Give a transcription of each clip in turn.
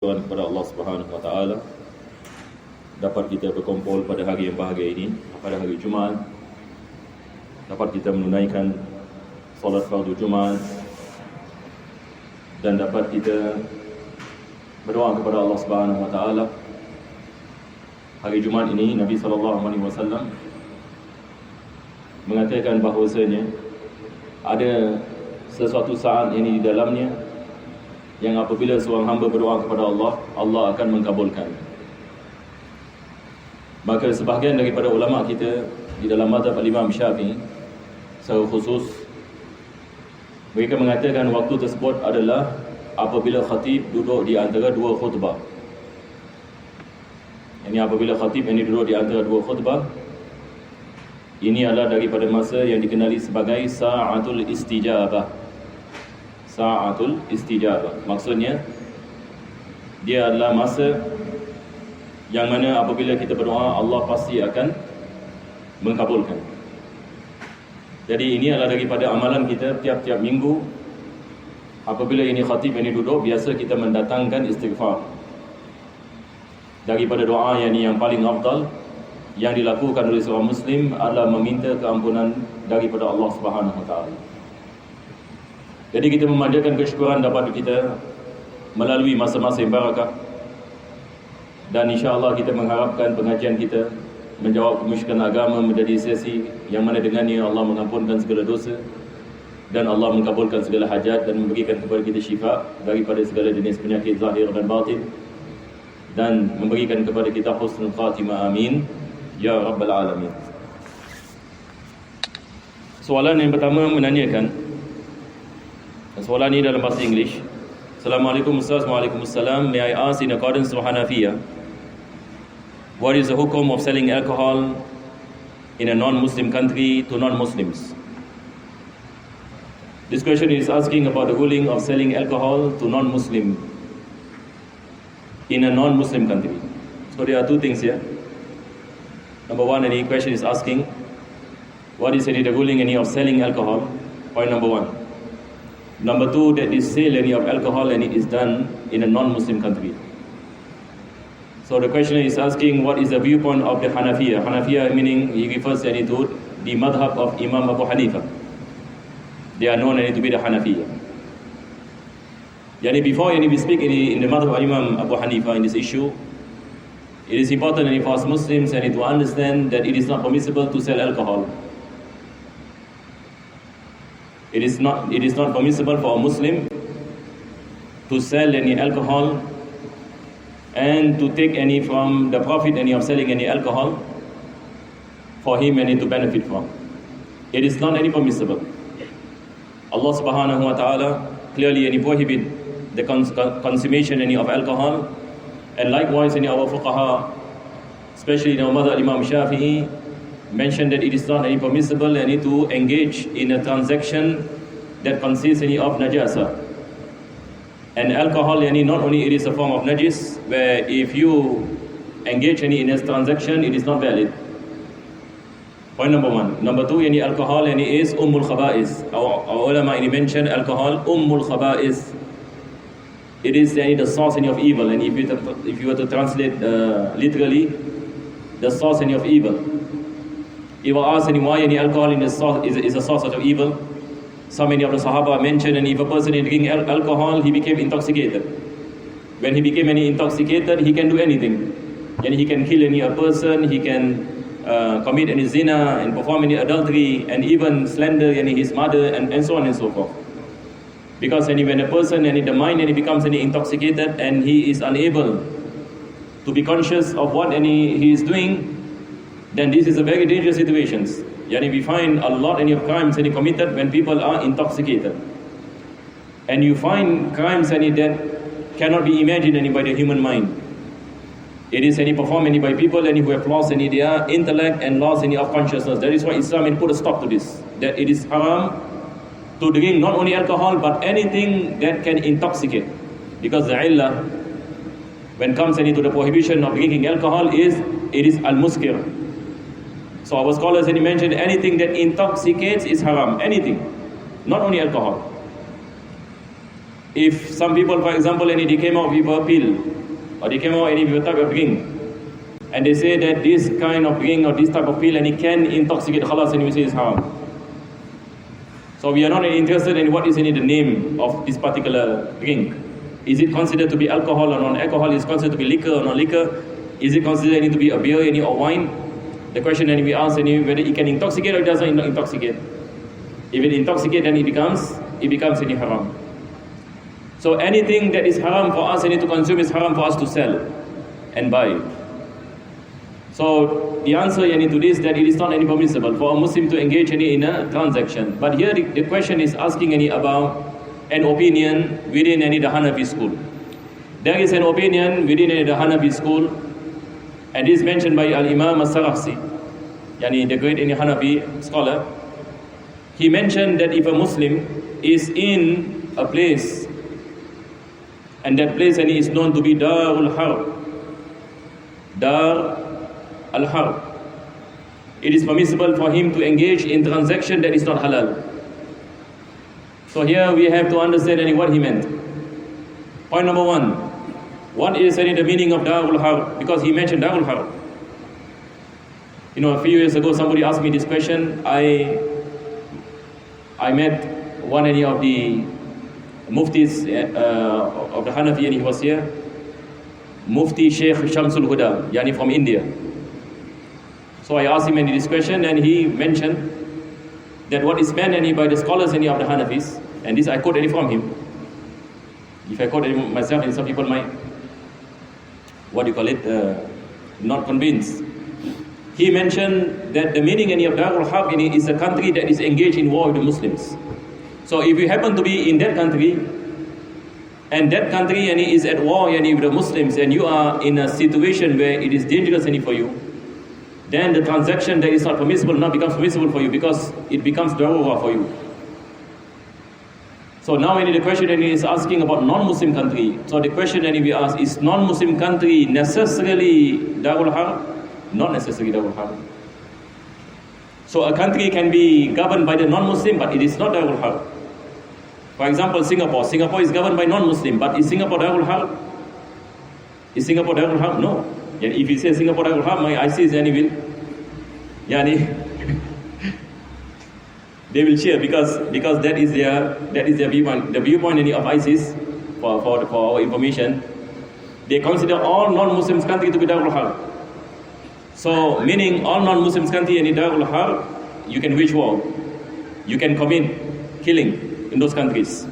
kepada Allah Subhanahu Wa Taala dapat kita berkumpul pada hari yang bahagia ini, pada hari Jumaat, dapat kita menunaikan solat fardu Jumaat dan dapat kita berdoa kepada Allah Subhanahu Wa Taala. Hari Jumaat ini Nabi SAW mengatakan bahawasanya ada sesuatu saat ini di dalamnya yang apabila seorang hamba berdoa kepada Allah, Allah akan mengkabulkan. Maka sebahagian daripada ulama kita di dalam mazhab Imam Syafi'i secara khusus, mereka mengatakan waktu tersebut adalah apabila khatib duduk di antara dua khutbah. Ini apabila khatib ini duduk di antara dua khutbah, ini adalah daripada masa yang dikenali sebagai sa'atul istijabah. Sa'atul istijabah. Maksudnya dia adalah masa yang mana apabila kita berdoa Allah pasti akan mengkabulkan. Jadi ini adalah daripada amalan kita tiap-tiap minggu. Apabila ini khatib ini duduk, biasa kita mendatangkan istighfar. Daripada doa yang paling afdal yang dilakukan oleh seorang muslim adalah meminta keampunan daripada Allah Subhanahu Wa Taala. Jadi kita memanjatkan kesyukuran dapat kita melalui masa-masa yang barakah. Dan insya-Allah kita mengharapkan pengajian kita menjawab kemusyrikan agama menjadi sesi yang mana dengannya Allah mengampunkan segala dosa dan Allah mengabulkan segala hajat dan memberikan kepada kita syifa daripada segala jenis penyakit zahir dan batin dan memberikan kepada kita husnul khatimah, amin ya rabbal alamin. Soalan yang pertama menanyakan, soalan ini dalam bahasa English. Assalamualaikum Ustaz. Waalaikumsalam. May I ask, in accordance to Hanafiya, what is the hukum of selling alcohol in a non-Muslim country to non-Muslims? This question is asking about the ruling of selling alcohol to non-Muslim in a non-Muslim country. So there are two things here. Number one, any question is asking, what is the ruling of selling alcohol? Point number one. Number two, that is sale of alcohol and it is done in a non-Muslim country. So the questioner is asking, what is the viewpoint of the Hanafiya? Hanafiya meaning he refers to the madhab of Imam Abu Hanifa. They are known to be the Hanafiya. Before we speak in the madhab of Imam Abu Hanifa in this issue, it is important for us Muslims to understand that it is not permissible to sell alcohol. It is not permissible for a Muslim to sell any alcohol and to take any from the profit of selling any alcohol for him to benefit from. It is not any permissible. Allah Subhanahu Wa Taala clearly prohibit the consummation of alcohol, and likewise our fuqaha, especially in our mother Imam Shafi'i, mentioned that it is not any permissible to engage in a transaction that consists of najasa. And alcohol not only it is a form of najis, where if you engage in a transaction, it is not valid. Point number one. Number two, alcohol is ummul khaba'is. Our ulama mentioned alcohol ummul khaba'is. It is the source of evil, and if you were to translate literally, the source of evil. If I ask why alcohol is a source of evil, so many of the Sahaba mentioned, and if a person is drinking alcohol, he became intoxicated. When he became intoxicated, he can do anything. And he can kill a person, he can commit any zina and perform any adultery and even slander his mother and so on and so forth. Because when a person the mind becomes intoxicated and he is unable to be conscious of what he is doing, then this is a very dangerous situation. We find a lot of crimes committed when people are intoxicated. And you find crimes that cannot be imagined by the human mind. It is performed by people who have lost their intellect and lost of consciousness. That is why Islam put a stop to this. That it is haram to drink not only alcohol but anything that can intoxicate. Because the illah, when it comes to the prohibition of drinking alcohol, it is al-muskir. So our scholars mentioned anything that intoxicates is haram. Anything. Not only alcohol. If some people, for example, they came out with a pill, or they came out with a type of drink, and they say that this kind of drink or this type of pill can intoxicate, khalas, and we say it's haram. So we are not interested in what is the name of this particular drink. Is it considered to be alcohol or non-alcohol? Is it considered to be liquor or non-liquor? Is it considered to be a beer or wine? The question then we ask whether it can intoxicate or it doesn't intoxicate. If it intoxicates, then it becomes any haram. So anything that is haram for us to consume is haram for us to sell and buy. So the answer to this that it is not any permissible for a Muslim to engage in a transaction. But here the question is asking about an opinion within the Hanafi school. There is an opinion within the Hanafi school, and is mentioned by Al-Imam As-Sarakhsi, the great Hanafi scholar. He mentioned that if a Muslim is in a place, and that place is known to be Darul Harb, Dar al-Harb, it is permissible for him to engage in transaction that is not halal. So here we have to understand what he meant. Point number one, what is the meaning of Darul Harb? Because he mentioned Darul Harb. A few years ago somebody asked me this question. I met one of the Muftis of the Hanafi, and he was here, Mufti Sheikh Shamsul Huda, from India. So I asked him this question, and he mentioned that what is meant by the scholars of the Hanafis, and this I quoted from him. If I quote it myself, and some people might, not convinced. He mentioned that the meaning of Darul Harb is a country that is engaged in war with the Muslims. So if you happen to be in that country, and that country is at war with the Muslims, and you are in a situation where it is dangerous for you, then the transaction that is not permissible now becomes permissible for you, because it becomes darura for you. So now the question is asking about non-Muslim country. So the question we ask, is non-Muslim country necessarily Darul Harb? Not necessarily Darul Harb. So a country can be governed by the non-Muslim, but it is not Darul Harb. For example, Singapore. Singapore is governed by non-Muslim, but is Singapore Darul Harb? Is Singapore Darul Harb? No. If you say Singapore Darul Harb, my ISIS will, they will cheer because that is their viewpoint. The viewpoint of ISIS, for our information, they consider all non-Muslims country to be Darul Harb. So meaning all non-Muslims country in Darul Harb, you can wage war, you can commit killing in those countries,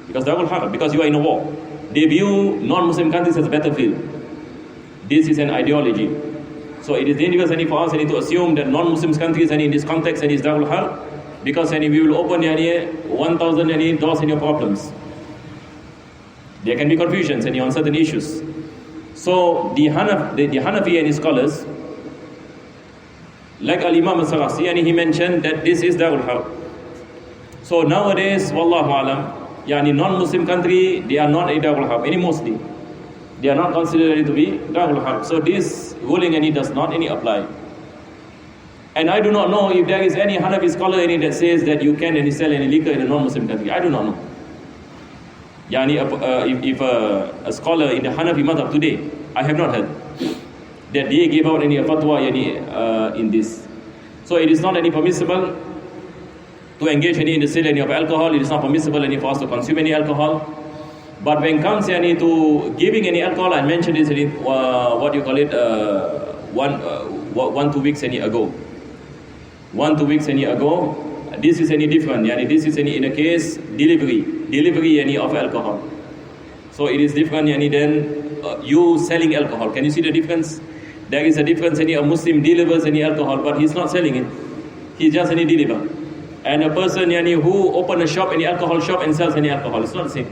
because Darul Harb, because you are in a war. They view non-Muslim countries as a battlefield. This is an ideology. So it is dangerous for us to assume that non-Muslim countries in this context is Darul Harb, because we will open 1,000 doors in your problems. There can be confusions on certain issues. So the Hanafi and his scholars, like Al-Imam As-Sarakhsi, he mentioned that this is Darul Harb. So nowadays, Wallahu Alam, non-Muslim country, they are not a Darul Harb, mostly. They are not considered to be Darul Harb. So this ruling does not apply. And I do not know if there is any Hanafi scholar that says that you can sell any liquor in a non-Muslim country. I do not know. If a scholar in the Hanafi madhab today, I have not heard that they gave out any fatwa in this. So it is not any permissible to engage in the sale of alcohol. It is not permissible for us to consume any alcohol. But when it comes to giving any alcohol, I mentioned this in 1-2 weeks ago. 1-2 weeks ago, this is different. This is in a case delivery of alcohol. So it is different than you selling alcohol. Can you see the difference? There is a difference. A Muslim delivers alcohol, but he's not selling it. He just deliver. And a person who open a shop, alcohol shop, and sells alcohol, it's not the same.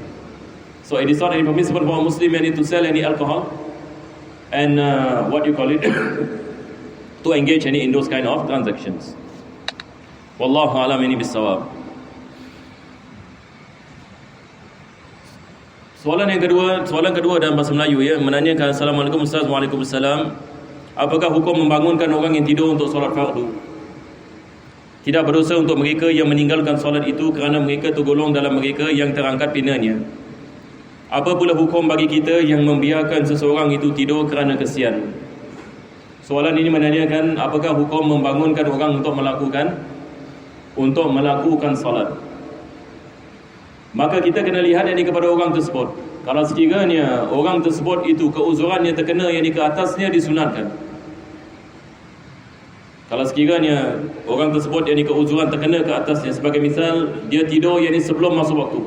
So it is not permissible for a Muslim to sell alcohol and to engage in those kind of transactions. Wallahu a'lam bis-shawab. Soalan kedua dalam bahasa Melayu menanyakan, Assalamualaikum Ustaz. Waalaikumsalam. Apakah hukum membangunkan orang yang tidur untuk solat fardu? Tidak berdosa untuk mereka yang meninggalkan solat itu kerana mereka tergolong dalam mereka yang terangkat pinanya. Apa pula hukum bagi kita yang membiarkan seseorang itu tidur kerana kesian? Soalan ini menanyakan apakah hukum membangunkan orang untuk melakukan salat. Maka kita kena lihat ini kepada orang tersebut. Kalau sekiranya orang tersebut itu keuzurannya terkena yang ke atasnya, disunatkan. Kalau sekiranya orang tersebut yang keuzuran terkena ke atasnya, sebagai misal dia tidur yang sebelum masuk waktu,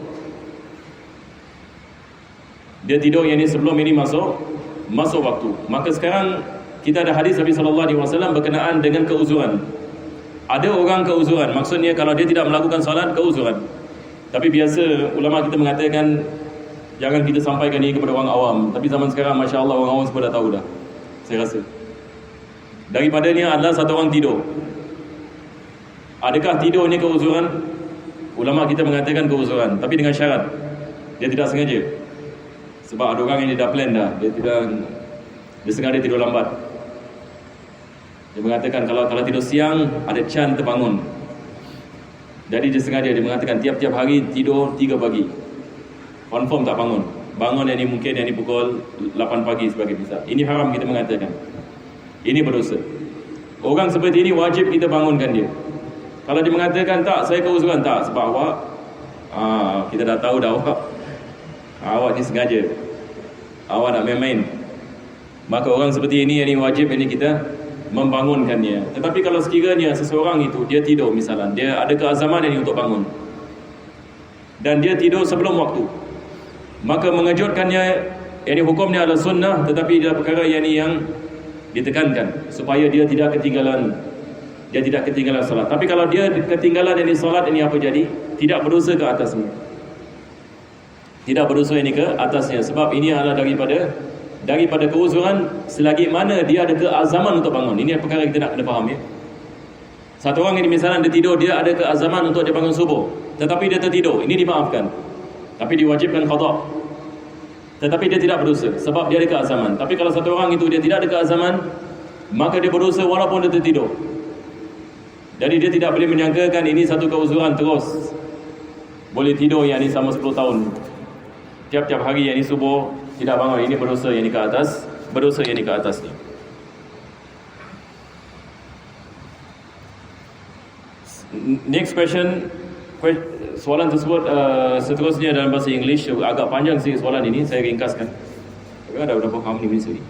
dia tidur yang sebelum ini masuk waktu, maka sekarang kita ada hadis Nabi SAW berkenaan dengan keuzuran. Ada orang keuzuran, maksudnya kalau dia tidak melakukan salat, keuzuran. Tapi biasa ulama kita mengatakan jangan kita sampaikan ini kepada orang awam. Tapi zaman sekarang Masya Allah orang awam semua dah tahu dah, saya rasa. Daripadanya adalah satu orang tidur. Adakah tidur ini keuzuran? Ulama kita mengatakan keuzuran, tapi dengan syarat dia tidak sengaja. Sebab ada orang yang dia dah plan dah, dia sengaja tidur lambat. Dia mengatakan kalau tidur siang ada chance terbangun. Jadi dia sengaja, dia mengatakan tiap-tiap hari tidur 3 pagi. Confirm tak bangun. Bangun yang ini mungkin yang ini pukul 8 pagi sebagai misal. Ini haram kita mengatakan. Ini berdosa. Orang seperti ini wajib kita bangunkan dia. Kalau dia mengatakan tak, saya keuzuran, tak, sebab awak kita dah tahu dah awak ni sengaja, awak nak main-main. Maka orang seperti ini wajib kita membangunkannya. Tetapi kalau sekiranya seseorang itu dia tidur misalnya, dia ada keazaman untuk bangun dan dia tidur sebelum waktu, maka mengejutkannya hukumnya adalah sunnah, tetapi dia perkara yang ditekankan supaya dia tidak ketinggalan salat. Tapi kalau dia ketinggalan salat, ini apa jadi? Tidak berdosa ke atasnya. Tidak berdosa ini ke atasnya, sebab ini adalah daripada keuzuran selagi mana dia ada keazaman untuk bangun. Ini perkara kita nak kena faham ya. Satu orang ini misalnya dia tidur, dia ada keazaman untuk dia bangun subuh, tetapi dia tertidur, ini dimaafkan. Tapi diwajibkan qada. Tetapi dia tidak berdosa sebab dia ada keazaman. Tapi kalau satu orang itu dia tidak ada keazaman, maka dia berdosa walaupun dia tertidur. Jadi dia tidak boleh menyangkakan ini satu keuzuran terus boleh tidur yang ini selama 10 tahun. Tiap-tiap hari yang ini subuh tidak bangun, ini berdosa yang ini ke atas, berdosa yang ini ke atasnya. Next question, soalan tersebut seterusnya dalam bahasa English. Agak panjang sih soalan ini, saya ringkaskan. Ada berapa how many minutes already?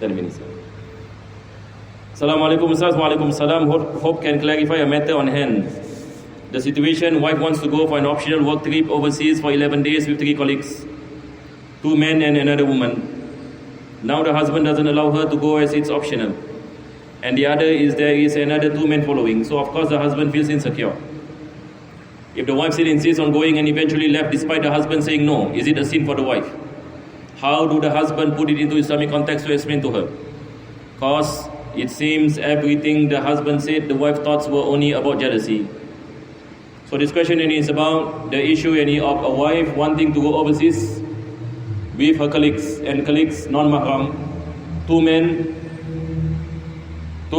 10 minutes. Assalamualaikum Ustaz. Waalaikumsalam. Hope can clarify a matter on hand. The situation, wife wants to go for an optional work trip overseas for 11 days with 3 colleagues, 2 men and another woman. Now the husband doesn't allow her to go as it's optional, and the other is there is another 2 men following. So of course the husband feels insecure. If the wife still insists on going and eventually left despite the husband saying no, is it a sin for the wife? How do the husband put it into Islamic context to explain to her? Cause it seems everything the husband said the wife's thoughts were only about jealousy. So this question is about the issue of a wife wanting to go overseas with her colleagues non-mahram, 2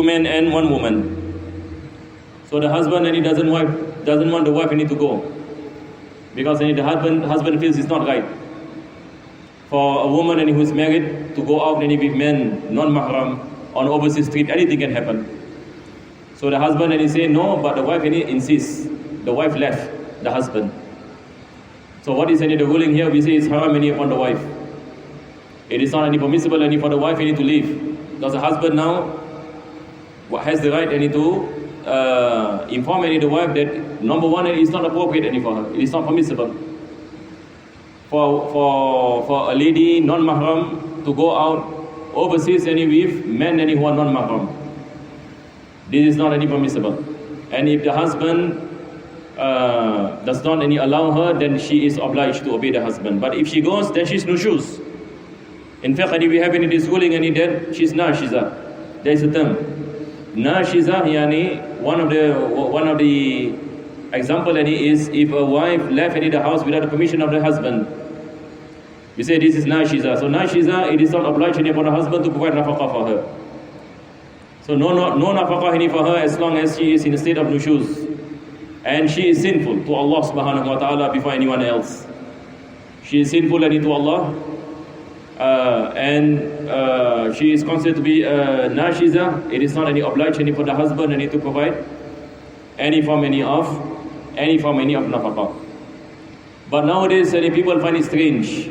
men and 1 woman. So the husband doesn't want the wife to go, because the husband feels it's not right for a woman who is married to go out with men non-mahram on overseas trip. Anything can happen. So the husband say no, but the wife insists. The wife left the husband. So what is the ruling here? We say it's haram on the wife. It is not permissible for the wife to leave, because the husband now has the right to inform the wife that number one, it is not appropriate for her. It is not permissible for a lady non-mahram to go out overseas with men who are non-mahram. This is not permissible. And if the husband does not allow her, then she is obliged to obey the husband. But if she goes, then she's nushuz. In fact, we have this ruling that she's nashiza. There is a term nashiza, one of the example is if a wife left the house without the permission of the husband. We say this is nashiza. So nashiza, it is not obliged upon the husband to provide nafaqah for her. So no nafaqah for her as long as she is in a state of nushuz. and she is sinful to Allah subhanahu wa ta'ala before anyone else. She is sinful to Allah, and she is considered to be nashiza. It is not any obliged for the husband to provide any form of nafaqah. But nowadays people find it strange.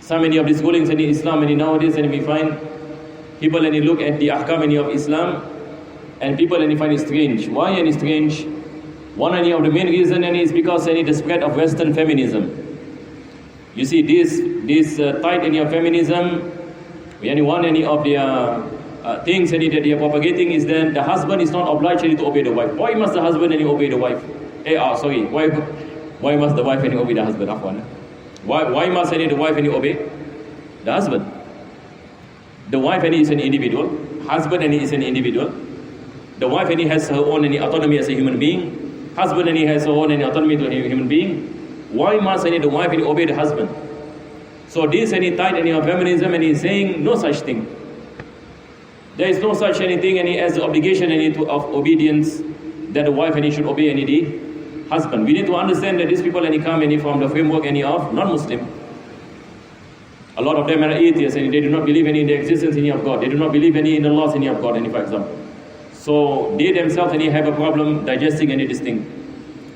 So many of the schoolings in Islam nowadays, and we find people look at the ahkam of Islam, and people find it strange. Why is it strange? One of the main reason is because the spread of Western feminism. You see, this tight feminism, one of the things that they are propagating is that the husband is not obliged to obey the wife. Why must the husband obey the wife? Why must the wife obey the husband? Why must the wife obey the husband? The wife is an individual. Husband is an individual. The wife has her own autonomy as a human being. Husband has her own autonomy to a human being. Why must the wife obey the husband? So this tight feminism is saying no such thing. There is no such anything as the obligation of obedience that the wife should obey the husband. We need to understand that these people come from the framework of non-Muslim. A lot of them are atheists and they do not believe in the existence of God. They do not believe in the laws of God, for example. So they themselves have a problem digesting this thing.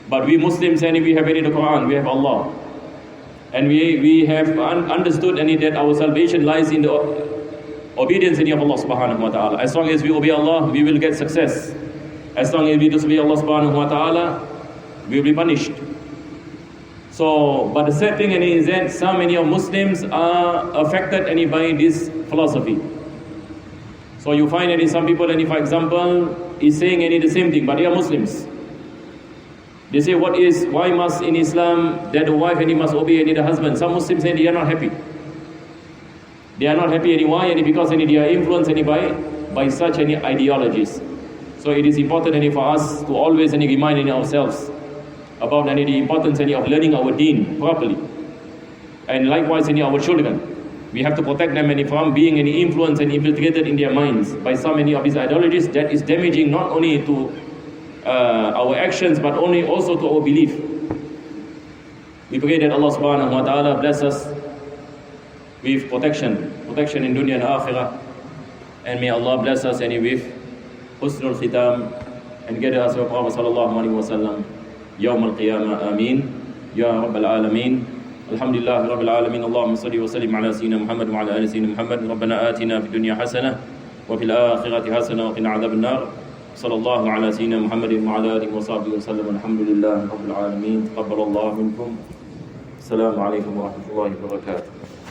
But we Muslims we have the Quran, we have Allah. And we have understood that our salvation lies in the obedience of Allah subhanahu wa ta'ala. As long as we obey Allah, we will get success. As long as we disobey Allah subhanahu wa ta'ala, we will be punished. So, but the sad thing is that so many of Muslims are affected by this philosophy. So you find some people, for example, is saying the same thing, but they are Muslims. They say, why must in Islam that the wife must obey the husband? Some Muslims say they are not happy. They are not happy why? Because they are influenced by such ideologies. So it is important for us to always remind ourselves about the importance of learning our deen properly. And likewise our children. We have to protect them from being influenced and infiltrated in their minds by so many of these ideologies that is damaging not only to our actions but also to our belief. We pray that Allah subhanahu wa ta'ala bless us with protection in dunya and akhirah, and may Allah bless us with husnul khitam and get us with Prophet sallallahu alaihi wasallam yawm al-qiyamah. Ameen ya rabbal alamin. Alhamdulillah rabbil alamin. Allahumma salli wa sallim ala sayyidina Muhammad wa ala ali sayyidina Muhammad. Rabbana atina fid dunya hasanah wa fil akhirati hasanah wa qina adhaban nar. Sallallahu ala sayyidina Muhammadin wa ala alihi wa sahbihi wa sallam. Alhamdulillah rabbil alamin. Taqabbalallahu minkum. Assalamu alaikum wa rahmatullahi wa barakatuh.